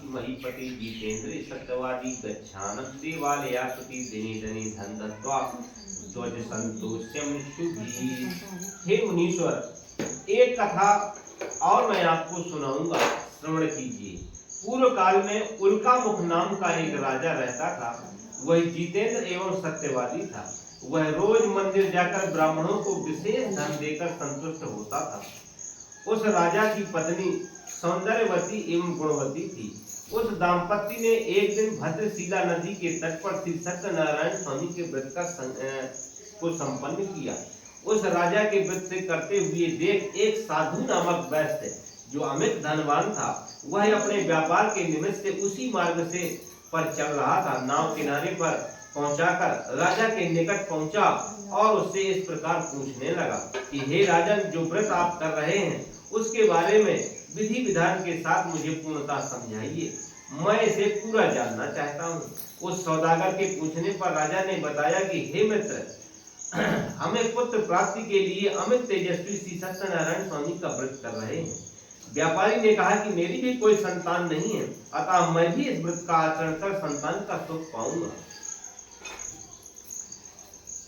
महीपति जितेन्द्र सत्यवादी गच्छान देवालयापति दिनी दनी धन दत्वा ध्वज संतोष्यम शुभी। हे मुनीश्वर, एक कथा और मैं आपको सुनाऊंगा, श्रवण कीजिए। पूर्व काल में उल्का मुख नाम का एक राजा रहता था। वह जितेंद्र एवं सत्यवादी था। वह रोज मंदिर जाकर ब्राह्मणों को विशेष धन देकर संतुष्ट होता था। उस राजा की पत्नी सौंदर्यवती एवं गुणवती थी। उस दाम्पत्य ने एक दिन भद्रशिला नदी के तट पर श्री सत्यनारायण स्वामी के व्रत को संपन्न किया। उस राजा के व्रत से करते हुए देख एक साधु नामक वैश्य जो अमित धनवान था, वह अपने व्यापार के निमित्त से उसी मार्ग से पर चल रहा था। नाव किनारे पर पहुंचाकर राजा के निकट पहुंचा और उससे इस प्रकार पूछने लगा कि हे राजन, जो व्रत आप कर रहे हैं उसके बारे में विधि विधान के साथ मुझे पूर्णतः समझाइए। मैं इसे पूरा जानना चाहता हूँ। उस सौदागर के पूछने पर राजा ने बताया कि हे मित्र, हमें पुत्र प्राप्ति के लिए अमित तेजस्वी श्री सत्यनारायण स्वामी का व्रत कर रहे हैं। व्यापारी ने कहा कि मेरी भी कोई संतान नहीं है, अतः मैं भी इस व्रत का आचरण कर संतान का सुख पाऊंगा।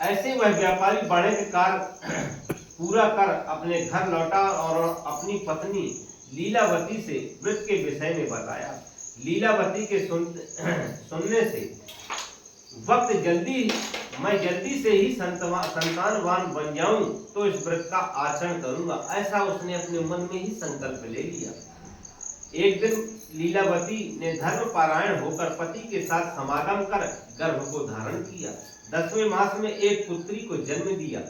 ऐसे वह व्यापारी बड़े कार्य पूरा कर अपने घर लौटा और अपनी पत्नी लीलावती से व्रत के विषय में बताया। लीलावती के सुनने से मैं जल्दी से ही संतानवान बन जाऊं तो इस व्रत का आचरण करूंगा, ऐसा उसने अपने मन में ही संकल्प ले लिया। एक दिन लीलावती ने धर्म पारायण होकर पति के साथ समागम कर गर्भ को धारण किया। 10वें मास में एक पुत्री को जन्म दिया।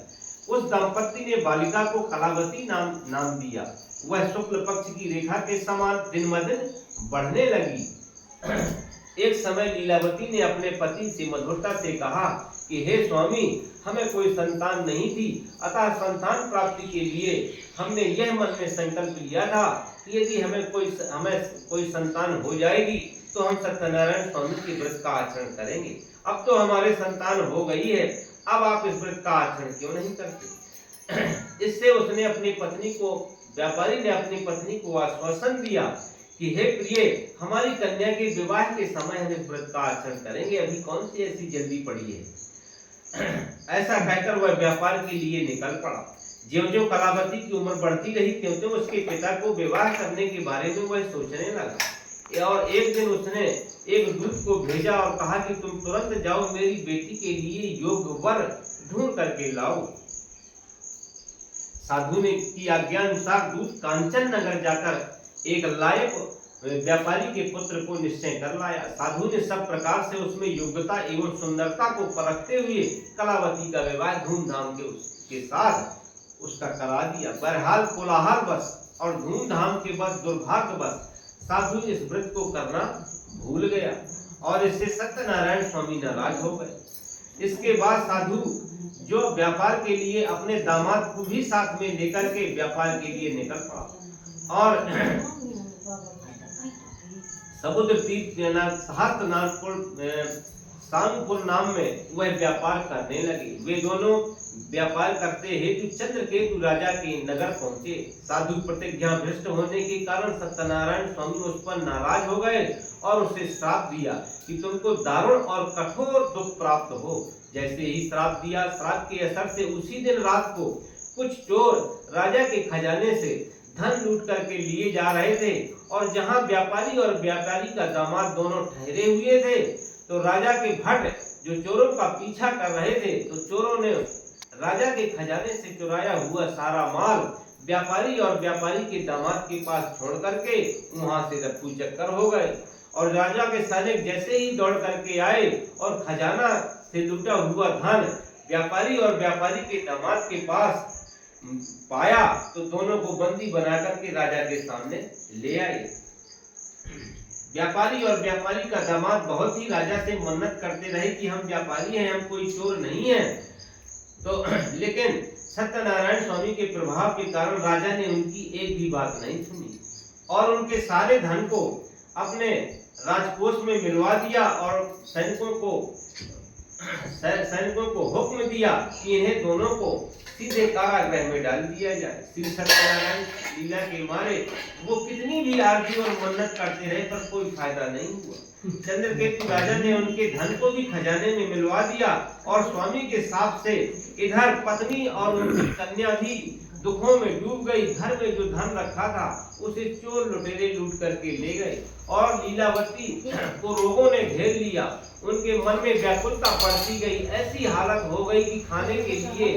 उस दंपत्ति ने बालिका को कलावती नाम दिया। वह शुक्ल पक्ष की रेखा के समान दिन ब दिन बढ़ने लगी। एक समय लीलावती ने अपने पति से मधुरता से कहा कि हे स्वामी, हमें कोई संतान नहीं थी, अतः संतान प्राप्ति के लिए हमने यह मन में संकल्प लिया था कि यदि हमें कोई संतान हो जाएगी तो हम सत्यनारायण स्वामी के व्रत का आचरण करेंगे। अब तो हमारे संतान हो गई है, अब आप इस व्रत का आचरण क्यों नहीं करते? इससे उसने व्यापारी ने अपनी पत्नी को आश्वासन दिया कि हे प्रिय, हमारी कन्या के विवाह के समय हम इस व्रत का आचरण करेंगे, अभी कौन सी ऐसी जल्दी पड़ी है। ऐसा कहकर वह व्यापार के लिए निकल पड़ा। ज्यों-ज्यों कलावती की उम्र बढ़ती रही, त्यों-त्यों उसके पिता को विवाह करने के बारे में वह सोचने लगा। और एक दिन उसने एक दूत को भेजा और कहा कि तुम तुरंत जाओ, मेरी बेटी के लिए योग्य वर ढूंढ करके लाओ। साधु ने की आज्ञा अनुसार दूत कांचन नगर जाकर एक लायक व्यापारी के पुत्र को निश्चय कर लाया। साधु ने सब प्रकार से उसमें योग्यता एवं सुंदरता को परखते हुए कलावती का विवाह धूमधाम के साथ उसका करा दिया। बहरहाल कोलाहल बस और धूमधाम के बस दुर्भाग्य बस साधु इस व्रत को करना भूल गया और इससे सत्यनारायण स्वामी नाराज हो गए। इसके बाद साधु जो व्यापार के लिए अपने दामाद को भी साथ में लेकर के व्यापार के लिए निकल पड़ा और समुद्र तीर्थ सहस्त्रनाथपुर नाम में वह व्यापार करने लगे। वे दोनों व्यापार करते हेतु चंद्रकेतु राजा के नगर पहुंचे। साधु प्रतिज्ञा भ्रष्ट होने के कारण सत्यनारायण स्वामी उस पर नाराज हो गए और उसे श्राप दिया कि तुमको दारुण और कठोर दुख प्राप्त हो। जैसे ही श्राप दिया, श्राप के असर से उसी दिन रात को कुछ चोर राजा के खजाने से धन लूट करके लिए जा रहे थे और जहां व्यापारी और व्यापारी का दामाद दोनों ठहरे हुए थे, तो राजा के भट जो चोरों का पीछा कर रहे थे, तो चोरों ने राजा के खजाने से चुराया हुआ सारा माल व्यापारी और व्यापारी के दामाद के पास छोड़ करके वहां से रफू चक्कर हो गए। और राजा के सैनिक जैसे ही दौड़ करके आए और खजाना से लूटा हुआ धन व्यापारी और व्यापारी के दामाद के पास पाया, तो दोनों को बंदी बना करके राजा के सामने ले आए। व्यापारी और व्यापारी का दामाद बहुत ही राजा से मन्नत करते रहे कि हम व्यापारी हैं, हम कोई चोर नहीं हैं। तो लेकिन सत्यनारायण स्वामी के प्रभाव के कारण राजा ने उनकी एक भी बात नहीं सुनी और उनके सारे धन को अपने राजकोष में मिलवा दिया और सैनिकों को सैनिकों को हुक्म दिया कि इन्हें दोनों को सीधे कारागृह में डाल दिया जाए। श्री सत्यनारायण लीला के मारे वो कितनी भी आरती और मन्नत करते रहे पर कोई फायदा नहीं हुआ। चंद्रकेतु राजा ने उनके धन को भी खजाने में मिलवा दिया और स्वामी के साथ से इधर पत्नी और उनकी कन्या भी दुखों में डूब गई। घर में जो धन रखा था उसे चोर लुटेरे लूट करके ले गए और लीलावती को रोगों ने घेर लिया। उनके मन में व्याकुलता बढ़ती गई, ऐसी हालत हो गई कि खाने के लिए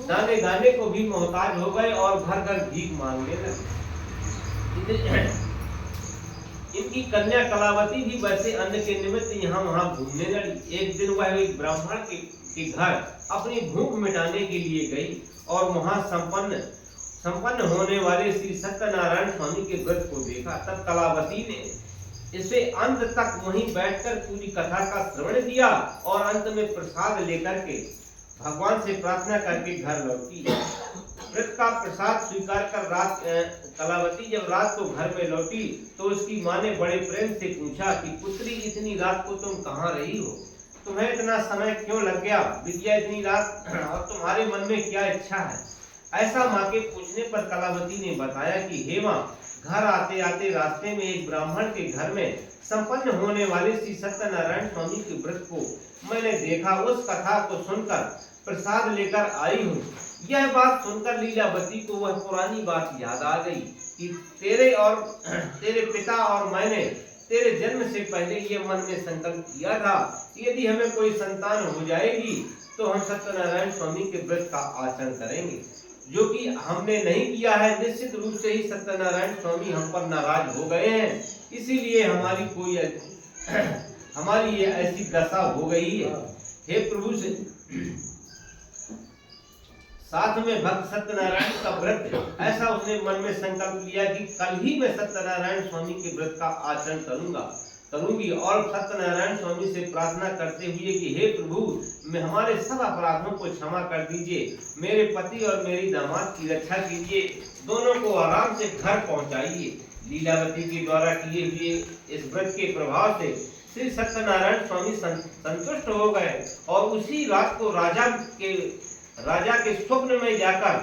दाने दाने को भी मोहताज हो गए और घर घर भीख मांगने लगे। इनकी कन्या कलावती भी वैसे अन्न के निमित्त यहाँ वहाँ घूमने लगी। एक दिन वह एक ब्राह्मण के घर अपनी भूख मिटाने के लिए गई और वहाँ संपन्न होने वाले श्री सत्यनारायण स्वामी के व्रत को देखा। तब कलावती ने इसे अंत तक वहीं बैठकर पूरी कथा का श्रवण किया और अंत में प्रसाद लेकर के भगवान से प्रार्थना करके घर लौटी। व्रत का प्रसाद स्वीकार कर कलावती जब रात को घर में लौटी तो उसकी माँ ने बड़े प्रेम से पूछा कि पुत्री, इतनी रात को तुम कहाँ रही हो? तुम्हें इतना समय क्यों लग गया? विद्या इतनी रात और तुम्हारे मन में क्या इच्छा है? ऐसा माँ के पूछने पर कलावती ने बताया कि हे माँ, घर आते आते रास्ते में एक ब्राह्मण के घर में संपन्न होने वाले श्री सत्यनारायण स्वामी के व्रत को मैंने देखा। उस कथा को सुनकर प्रसाद लेकर आई हूँ। यह बात सुनकर लीलावती को वह पुरानी बात याद आ गई कि तेरे पिता और मैंने तेरे जन्म से पहले ये मन में संकल्प किया था कि यदि हमें कोई संतान हो जाएगी तो हम सत्यनारायण स्वामी के व्रत का आचरण करेंगे, जो कि हमने नहीं किया है। निश्चित रूप से ही सत्यनारायण स्वामी हम पर नाराज हो गए हैं, इसीलिए हमारी ये ऐसी दशा हो गई है। हे प्रभु, साथ में भक्त सत्यनारायण का व्रत, ऐसा उसने मन में संकल्प लिया कि कल ही मैं सत्यनारायण स्वामी के व्रत का आचरण करूंगी और सत्यनारायण स्वामी से प्रार्थना करते हुए कि हे प्रभु, मैं हमारे सब अपराधों को क्षमा कर दीजिए, मेरे पति और मेरी दामाद की रक्षा कीजिए, दोनों को आराम से घर पहुंचाइए। लीलावती के द्वारा किए हुए इस व्रत के प्रभाव से श्री सत्यनारायण स्वामी संतुष्ट हो गए और उसी रात को राजा के स्वप्न में जाकर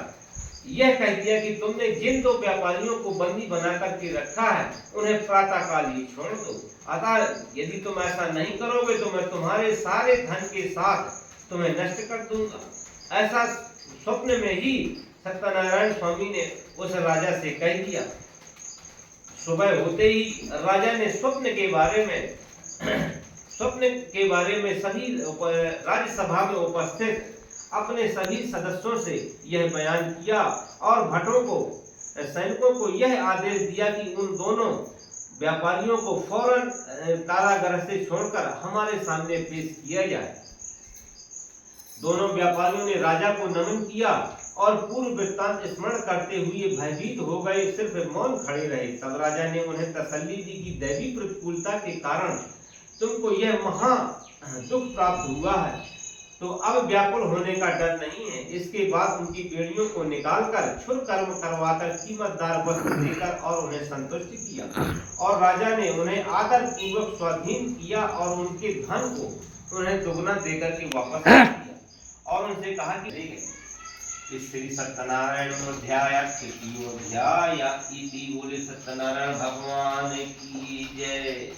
यह कह दिया कि तुमने जिन दो व्यापारियों को बंदी बना करके रखा है उन्हें प्रातः काल ही छोड़ दो। अतः यदि तुम ऐसा नहीं करोगे तो मैं तुम्हारे सारे धन के साथ तुम्हें नष्ट कर दूंगा। ऐसा स्वप्न में ही सत्यनारायण स्वामी ने उस राजा से कह दिया। सुबह होते ही राजा ने स्वप्न के बारे में सभी राज्यसभा में उपस्थित अपने सभी सदस्यों से यह बयान किया और भट्टों को, सैनिकों को यह आदेश दिया कि उन दोनों व्यापारियों को फौरन कारागृह से छोड़कर हमारे सामने पेश किया जाए। दोनों व्यापारियों ने राजा को नमन किया और पूर्व वृत्तांत स्मरण करते हुए भयभीत हो गए, सिर्फ मौन खड़े रहे। तब राजा ने उन्हें तसल्ली दी कि दैवी प्रतिकूलता के कारण तुमको यह महा दुख प्राप्त हुआ है, तो अब व्याकुल होने का डर नहीं है। इसके बाद उनकी बेड़ियों को निकालकर क्षुर कर्म करवाकर कीमतदार वस्त्र देकर और उन्हें संतुष्ट किया और राजा ने उन्हें आदर पूर्वक स्वाधीन किया और उनके धन को उन्हें दुगना देकर के वापस किया और उनसे कहा कि श्री सत्यनारायण अध्याय बोले सत्यनारायण भगवान की जय।